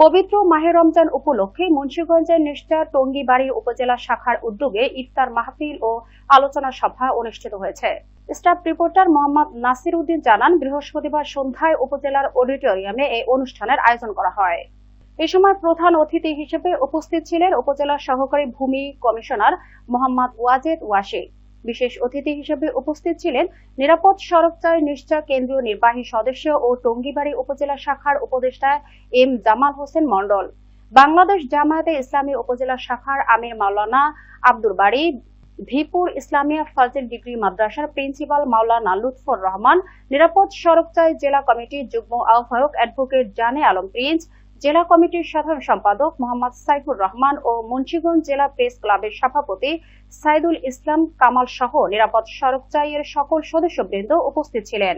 পবিত্র মাহে রমজান উপলক্ষে মুন্সিগঞ্জের নিষ্ঠা টঙ্গীবাড়ি উপজেলা শাখার উদ্যোগে ইফতার মাহফিল ও আলোচনা সভা অনুষ্ঠিত হয়েছে। স্টাফ রিপোর্টার মোহাম্মদ নাসির উদ্দিন জানান, বৃহস্পতিবার সন্ধ্যায় উপজেলার অডিটোরিয়ামে এই অনুষ্ঠানের আয়োজন করা হয়। এই সময় প্রধান অতিথি হিসেবে উপস্থিত ছিলেন উপজেলা সহকারী ভূমি কমিশনার মোহাম্মদ ওয়াজেদ ওয়াসি। বিশেষ অতিথি হিসেবে উপস্থিত ছিলেন নিরাপদ সড়কচাই নিষ্ঠা কেন্দ্রীয় নির্বাহী সদস্য ও টঙ্গীবাড়ি উপজেলা শাখার উপদেষ্টা এম জামাল হোসেন মন্ডল, বাংলাদেশ জামায়াতে ইসলামী উপজেলা শাখার আমির মাওলানা আব্দুল বাড়ি, ভিপুর ইসলামিয়া ফাজিল ডিগ্রি মাদ্রাসার প্রিন্সিপাল মাওলানা লুৎফর রহমান, নিরাপদ সড়কচাই জেলা কমিটির যুগ্ম আহ্বায়ক অ্যাডভোকেট জানে আলম প্রিন্স, জেলা কমিটির সাধারণ সম্পাদক মোহাম্মদ সাইফুর রহমান ও মুন্সিগঞ্জ জেলা প্রেস ক্লাবের সভাপতি সাইদুল ইসলাম কামাল সহ নিরাপদ সড়কচাইয়ের সকল সদস্যবৃন্দ উপস্থিত ছিলেন।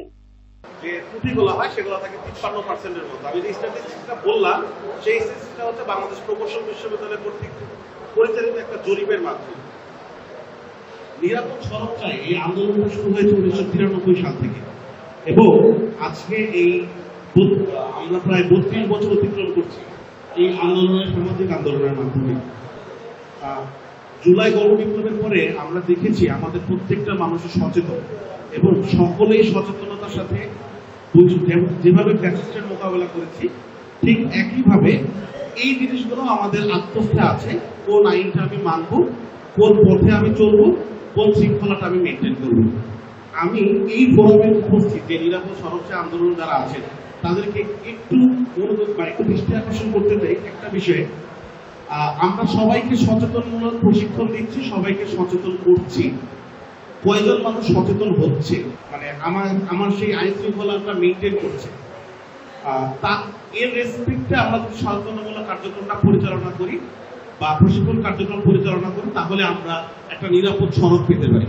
যে ত্রুটিগুলো হয় সেগুলো থাকে 53%-এর মতো। আমি যে স্ট্যাটিস্টিক্সটা বললাম সেই স্ট্যাটিস্টিক্সটা হচ্ছে বাংলাদেশ প্রকৌশল বিশ্ববিদ্যালয় কর্তৃক পরিচালিত একটা জরিপের মাধ্যমে। নিরাপদ সড়কচাই এই আন্দোলনটা শুরু হয়েছে 1993 সাল থেকে এবং আজকে এই আমরা প্রায় 32 বছর অতিক্রম করছি এই আন্দোলনের, সামাজিক আন্দোলনের মাধ্যমে। জুলাই গণবিপ্লবের পরে আমরা দেখেছি আমাদের প্রত্যেকটা মানুষ সচেতন এবং সকলেই সচেতনতার সাথে যেভাবে ফ্যাসিস্টের মোকাবেলা করেছি ঠিক একইভাবে এই জিনিসগুলো আমাদের আত্মস্থে আছে। কোন আইনটা আমি মানব, কোন পথে আমি চলবো, কোন শৃঙ্খলাটা আমি মেনটেন করবো। আমি এই ফোরামে উপস্থিত যে নিরাপদ সড়কচাই আন্দোলন যারা আছেন তাদেরকে একটু মনোযোগ বা একটু দৃষ্টি আকর্ষণ করতে চাই একটা বিষয়ে। আমরা সবাইকে সচেতনমূলক প্রশিক্ষণ দিচ্ছি, সবাইকে সচেতন করছি। কয়জন মানুষ সচেতন হচ্ছে, মানে আমার সেই আইন শৃঙ্খলাটা মেনটেন করছে, তা এর রেসপেক্টে আমরা যদি সচেতনমূলক কার্যক্রমটা পরিচালনা করি বা প্রশিক্ষণ কার্যক্রম পরিচালনা করি তাহলে আমরা একটা নিরাপদ সড়ক পেতে পারি।